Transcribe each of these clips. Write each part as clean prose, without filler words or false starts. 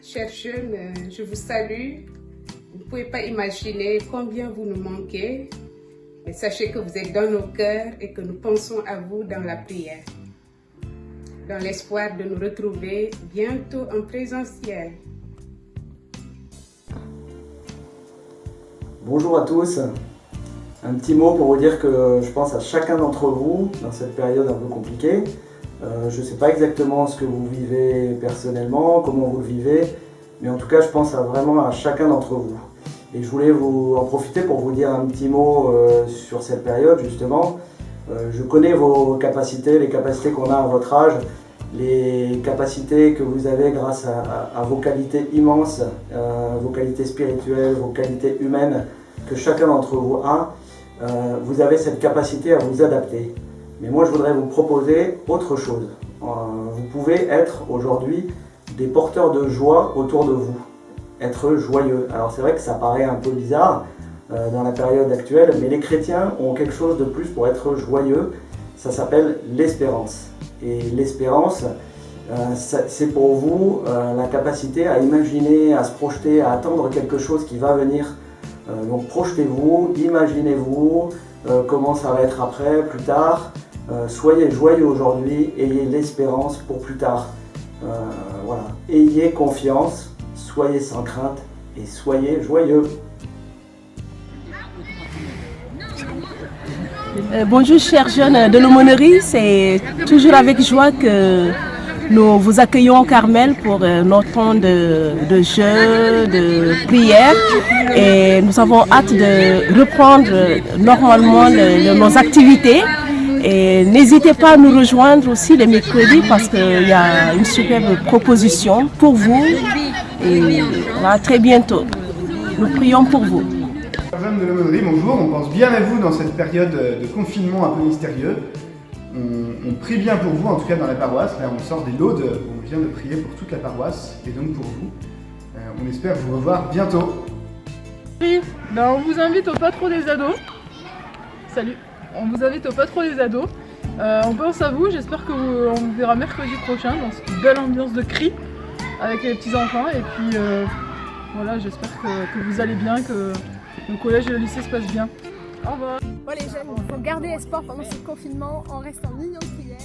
Chers jeunes, je vous salue. Vous ne pouvez pas imaginer combien vous nous manquez, mais sachez que vous êtes dans nos cœurs et que nous pensons à vous dans la prière, dans l'espoir de nous retrouver bientôt en présentiel. Bonjour à tous. Un petit mot pour vous dire que je pense à chacun d'entre vous dans cette période un peu compliquée. Je ne sais pas exactement ce que vous vivez personnellement, comment vous le vivez, mais en tout cas je pense vraiment à chacun d'entre vous. Et je voulais en profiter pour vous dire un petit mot sur cette période justement. Je connais vos capacités, les capacités qu'on a à votre âge, les capacités que vous avez grâce à vos qualités immenses, vos qualités spirituelles, vos qualités humaines que chacun d'entre vous a. Vous avez cette capacité à vous adapter. Mais moi je voudrais vous proposer autre chose. Vous pouvez être aujourd'hui des porteurs de joie autour de vous, être joyeux. Alors c'est vrai que ça paraît un peu bizarre dans la période actuelle, mais les chrétiens ont quelque chose de plus pour être joyeux, ça s'appelle l'espérance. Et l'espérance, c'est pour vous la capacité à imaginer, à se projeter, à attendre quelque chose qui va venir. Donc projetez-vous, imaginez-vous comment ça va être après, plus tard. Soyez joyeux aujourd'hui, ayez l'espérance pour plus tard. Voilà. Ayez confiance, soyez sans crainte et soyez joyeux. Bonjour chers jeunes de l'aumônerie, c'est toujours avec joie que nous vous accueillons au Carmel pour notre temps de jeûne, de prière, et nous avons hâte de reprendre normalement nos activités. Et n'hésitez pas à nous rejoindre aussi les mercredis parce qu'il y a une superbe proposition pour vous. Et à très bientôt. Nous prions pour vous. Jeunes de l'aumônerie, bonjour. On pense bien à vous dans cette période de confinement un peu mystérieux. On prie bien pour vous, en tout cas dans la paroisse. Là, on sort des laudes, on vient de prier pour toute la paroisse et donc pour vous. On espère vous revoir bientôt. Oui, on vous invite au Patro des ados. Salut. On vous invite au Patro des ados. On pense à vous, j'espère qu'on vous verra mercredi prochain dans cette belle ambiance de cri avec les petits enfants. Et puis voilà, j'espère que vous allez bien, que le collège et le lycée se passent bien. Au revoir. Bon les jeunes, il faut garder espoir pendant ce confinement en restant en union de prière.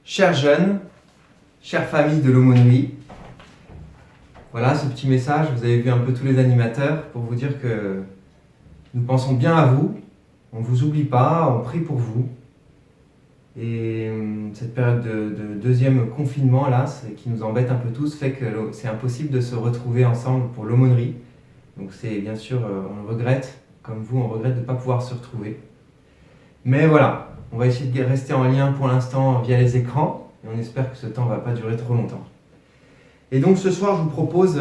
Chers jeunes, chères familles de l'aumônerie, voilà ce petit message, vous avez vu un peu tous les animateurs pour vous dire que nous pensons bien à vous, on ne vous oublie pas, on prie pour vous. Et cette période de deuxième confinement là, qui nous embête un peu tous, fait que c'est impossible de se retrouver ensemble pour l'aumônerie. Donc c'est bien sûr, on le regrette, comme vous, on regrette de ne pas pouvoir se retrouver. Mais voilà, on va essayer de rester en lien pour l'instant via les écrans, et on espère que ce temps ne va pas durer trop longtemps. Et donc ce soir, je vous propose,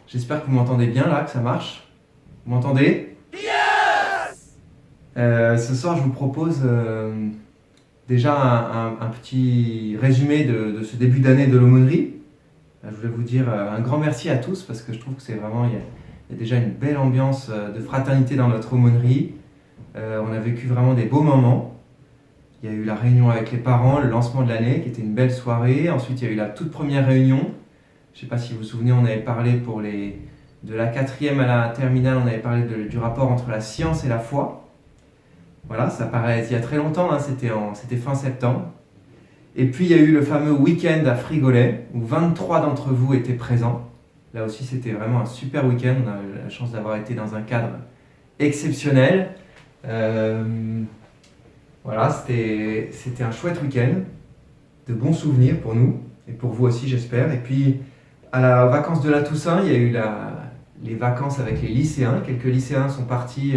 j'espère que vous m'entendez bien là, que ça marche. Vous m'entendez ? Yes ! Ce soir, je vous propose déjà un petit résumé de ce début d'année de l'aumônerie. Je voulais vous dire un grand merci à tous parce que je trouve que c'est vraiment, il y a déjà une belle ambiance de fraternité dans notre aumônerie. On a vécu vraiment des beaux moments. Il y a eu la réunion avec les parents, le lancement de l'année, qui était une belle soirée. Ensuite, il y a eu la toute première réunion. Je ne sais pas si vous vous souvenez, on avait parlé de la 4e à la terminale, on avait parlé du rapport entre la science et la foi. Voilà, ça paraît il y a très longtemps, hein, c'était fin septembre. Et puis, il y a eu le fameux week-end à Frigolet, où 23 d'entre vous étaient présents. Là aussi, c'était vraiment un super week-end. On a eu la chance d'avoir été dans un cadre exceptionnel. Voilà, c'était un chouette week-end, de bons souvenirs pour nous, et pour vous aussi j'espère. Et puis, à la vacances de la Toussaint, il y a eu les vacances avec les lycéens. Quelques lycéens sont partis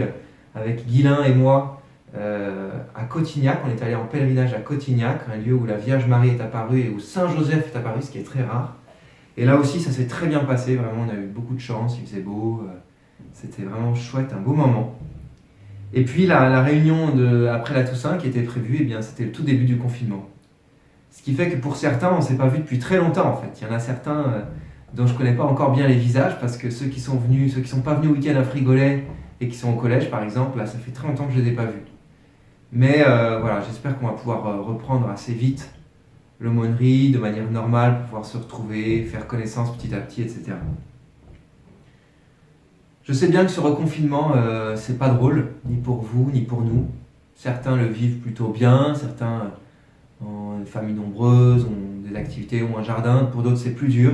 avec Guilain et moi à Cotignac. On est allé en pèlerinage à Cotignac, un lieu où la Vierge Marie est apparue et où Saint Joseph est apparu, ce qui est très rare. Et là aussi, ça s'est très bien passé, vraiment, on a eu beaucoup de chance, il faisait beau, c'était vraiment chouette, un beau moment. Et puis la réunion après la Toussaint qui était prévue, eh bien, c'était le tout début du confinement. Ce qui fait que pour certains, on ne s'est pas vu depuis très longtemps en fait. Il y en a certains dont je ne connais pas encore bien les visages parce que ceux qui sont pas venus au week-end à Frigolet et qui sont au collège par exemple, là ça fait très longtemps que je ne les ai pas vus. Mais voilà, j'espère qu'on va pouvoir reprendre assez vite l'aumônerie de manière normale, pour pouvoir se retrouver, faire connaissance petit à petit, etc. Je sais bien que ce reconfinement, c'est pas drôle, ni pour vous, ni pour nous. Certains le vivent plutôt bien, certains ont une famille nombreuse, ont des activités, ont un jardin. Pour d'autres, c'est plus dur.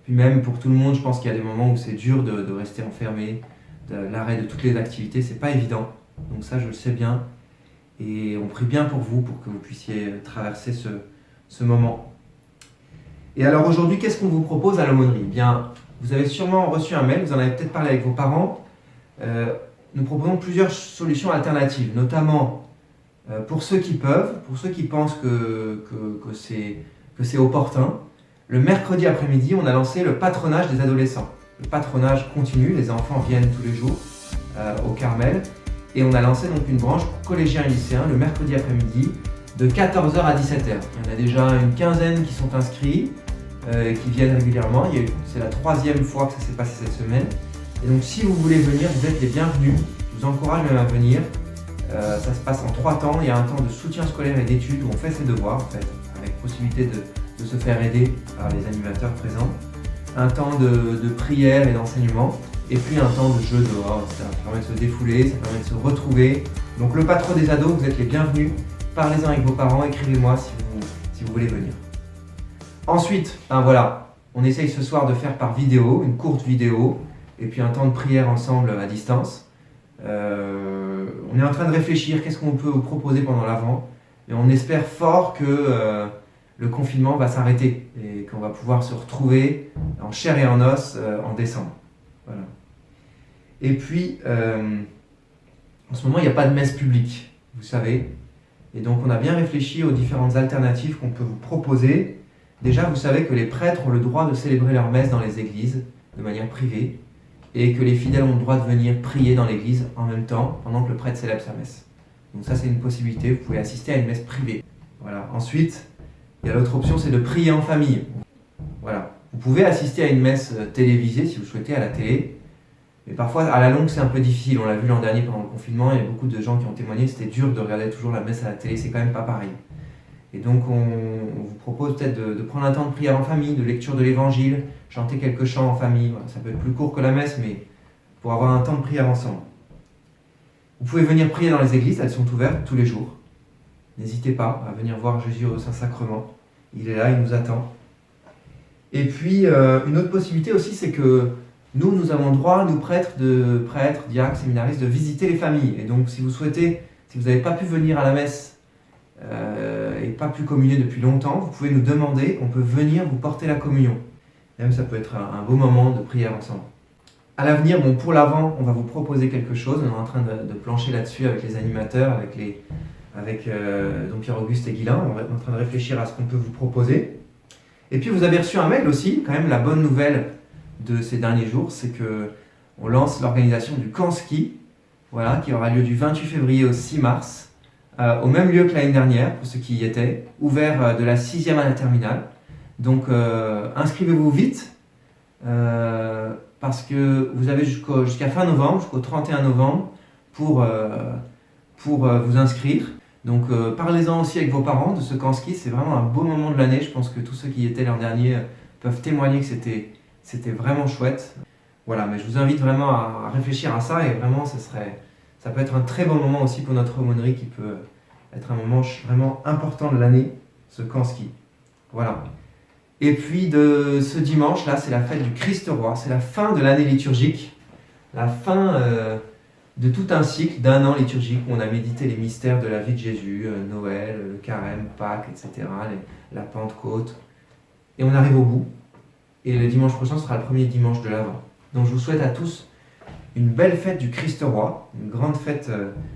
Puis même pour tout le monde, je pense qu'il y a des moments où c'est dur de rester enfermé, l'arrêt de toutes les activités, c'est pas évident. Donc ça, je le sais bien. Et on prie bien pour vous, pour que vous puissiez traverser ce moment. Et alors aujourd'hui, qu'est-ce qu'on vous propose à l'aumônerie ? Eh bien, vous avez sûrement reçu un mail, vous en avez peut-être parlé avec vos parents. Nous proposons plusieurs solutions alternatives, notamment pour ceux qui peuvent, pour ceux qui pensent que c'est opportun. Le mercredi après-midi, on a lancé le patronage des adolescents. Le patronage continue, les enfants viennent tous les jours au Carmel. Et on a lancé donc une branche pour collégiens et lycéens le mercredi après-midi de 14h à 17h. Il y en a déjà une quinzaine qui sont inscrits, qui viennent régulièrement. C'est la 3e fois que ça s'est passé cette semaine. Et donc si vous voulez venir, vous êtes les bienvenus. Je vous encourage même à venir. Ça se passe en 3 temps. Il y a un temps de soutien scolaire et d'études où on fait ses devoirs, en fait, avec possibilité de se faire aider par les animateurs présents. Un temps de prière et d'enseignement. Et puis un temps de jeu dehors, ça permet de se défouler, ça permet de se retrouver. Donc le patron des ados, vous êtes les bienvenus. Parlez-en avec vos parents, écrivez-moi si vous voulez venir. Ensuite, voilà, on essaye ce soir de faire par vidéo, une courte vidéo, et puis un temps de prière ensemble à distance. On est en train de réfléchir, qu'est-ce qu'on peut vous proposer pendant l'Avent, et on espère fort que le confinement va s'arrêter et qu'on va pouvoir se retrouver en chair et en os en décembre. Voilà. Et puis, en ce moment, il n'y a pas de messe publique, vous savez. Et donc, on a bien réfléchi aux différentes alternatives qu'on peut vous proposer. Déjà, vous savez que les prêtres ont le droit de célébrer leur messe dans les églises, de manière privée, et que les fidèles ont le droit de venir prier dans l'église en même temps, pendant que le prêtre célèbre sa messe. Donc ça, c'est une possibilité, vous pouvez assister à une messe privée. Voilà. Ensuite, il y a l'autre option, c'est de prier en famille. Voilà. Vous pouvez assister à une messe télévisée, si vous souhaitez, à la télé. Mais parfois, à la longue, c'est un peu difficile. On l'a vu l'an dernier pendant le confinement, il y a beaucoup de gens qui ont témoigné, c'était dur de regarder toujours la messe à la télé, c'est quand même pas pareil. Et donc, on vous propose peut-être de prendre un temps de prière en famille, de lecture de l'évangile, chanter quelques chants en famille. Voilà, ça peut être plus court que la messe, mais pour avoir un temps de prière ensemble. Vous pouvez venir prier dans les églises, elles sont ouvertes tous les jours. N'hésitez pas à venir voir Jésus au Saint-Sacrement. Il est là, il nous attend. Et puis, une autre possibilité aussi, c'est que nous avons le droit, nous prêtres, diacres, séminaristes, de visiter les familles. Et donc, si vous souhaitez, si vous n'avez pas pu venir à la messe et pas pu communier depuis longtemps, vous pouvez nous demander, on peut venir vous porter la communion. Même ça peut être un beau moment de prière ensemble. À l'avenir, pour l'Avent, on va vous proposer quelque chose. On est en train de plancher là-dessus avec les animateurs, avec donc Pierre-Auguste et Guilain. On est en train de réfléchir à ce qu'on peut vous proposer. Et puis vous avez reçu un mail aussi, quand même la bonne nouvelle de ces derniers jours, c'est que on lance l'organisation du camp ski, voilà, qui aura lieu du 28 février au 6 mars, au même lieu que l'année dernière, pour ceux qui y étaient, ouvert de la 6e à la terminale. Donc inscrivez-vous vite, parce que vous avez jusqu'à fin novembre, jusqu'au 31 novembre, pour vous inscrire. Donc parlez-en aussi avec vos parents de ce camp ski, c'est vraiment un beau moment de l'année. Je pense que tous ceux qui y étaient l'an dernier peuvent témoigner que c'était vraiment chouette. Voilà, mais je vous invite vraiment à réfléchir à ça, et vraiment ça peut être un très bon moment aussi pour notre aumônerie, qui peut être un moment vraiment important de l'année, ce camp ski. Voilà. Et puis de ce dimanche là, c'est la fête du Christ Roi, c'est la fin de l'année liturgique, la fin de tout un cycle d'un an liturgique où on a médité les mystères de la vie de Jésus, Noël, le Carême, Pâques, etc., la Pentecôte. Et on arrive au bout. Et le dimanche prochain sera le premier dimanche de l'Avent. Donc je vous souhaite à tous une belle fête du Christ Roi, une grande fête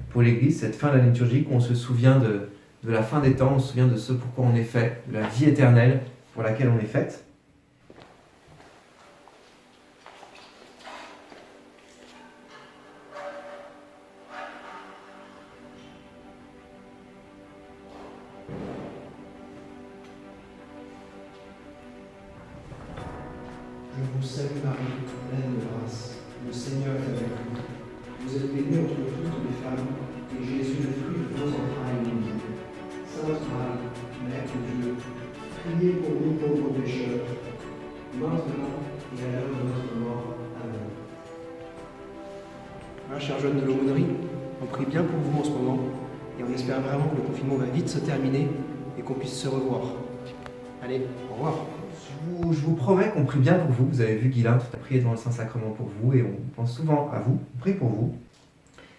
pour l'Église, cette fin de la liturgique où on se souvient de la fin des temps, on se souvient de ce pourquoi on est fait, de la vie éternelle pour laquelle on est faite. Je vous salue Marie, pleine de grâce. Le Seigneur est avec vous. Vous êtes bénie entre toutes les femmes, et Jésus, le fruit de vos entrailles, est béni. Sainte Marie, Mère de Dieu, maintenant et à l'heure de notre mort. Amen. Voilà, chers jeunes de l'aumônerie, on prie bien pour vous en ce moment et on espère vraiment que le confinement va vite se terminer et qu'on puisse se revoir. Allez, au revoir. Je vous promets qu'on prie bien pour vous. Vous avez vu Guilain tout à prier devant le Saint-Sacrement pour vous et on pense souvent à vous, on prie pour vous.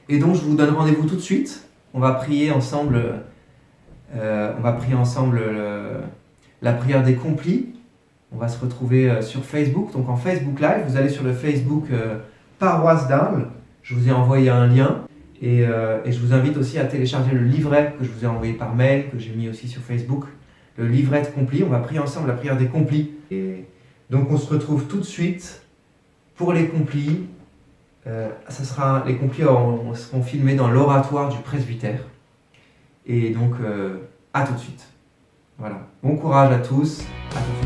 Et donc je vous donne rendez-vous tout de suite. On va prier ensemble, la prière des complis. On va se retrouver sur Facebook. Donc en Facebook Live, vous allez sur le Facebook Paroisse d'Arles. Je vous ai envoyé un lien et je vous invite aussi à télécharger le livret que je vous ai envoyé par mail, que j'ai mis aussi sur Facebook. Le livret de complis, on va prier ensemble la prière des complis. Et donc on se retrouve tout de suite pour les complis. Les complis seront filmés dans l'oratoire du presbytère. Et donc à tout de suite. Voilà. Bon courage à tous. À tout de suite.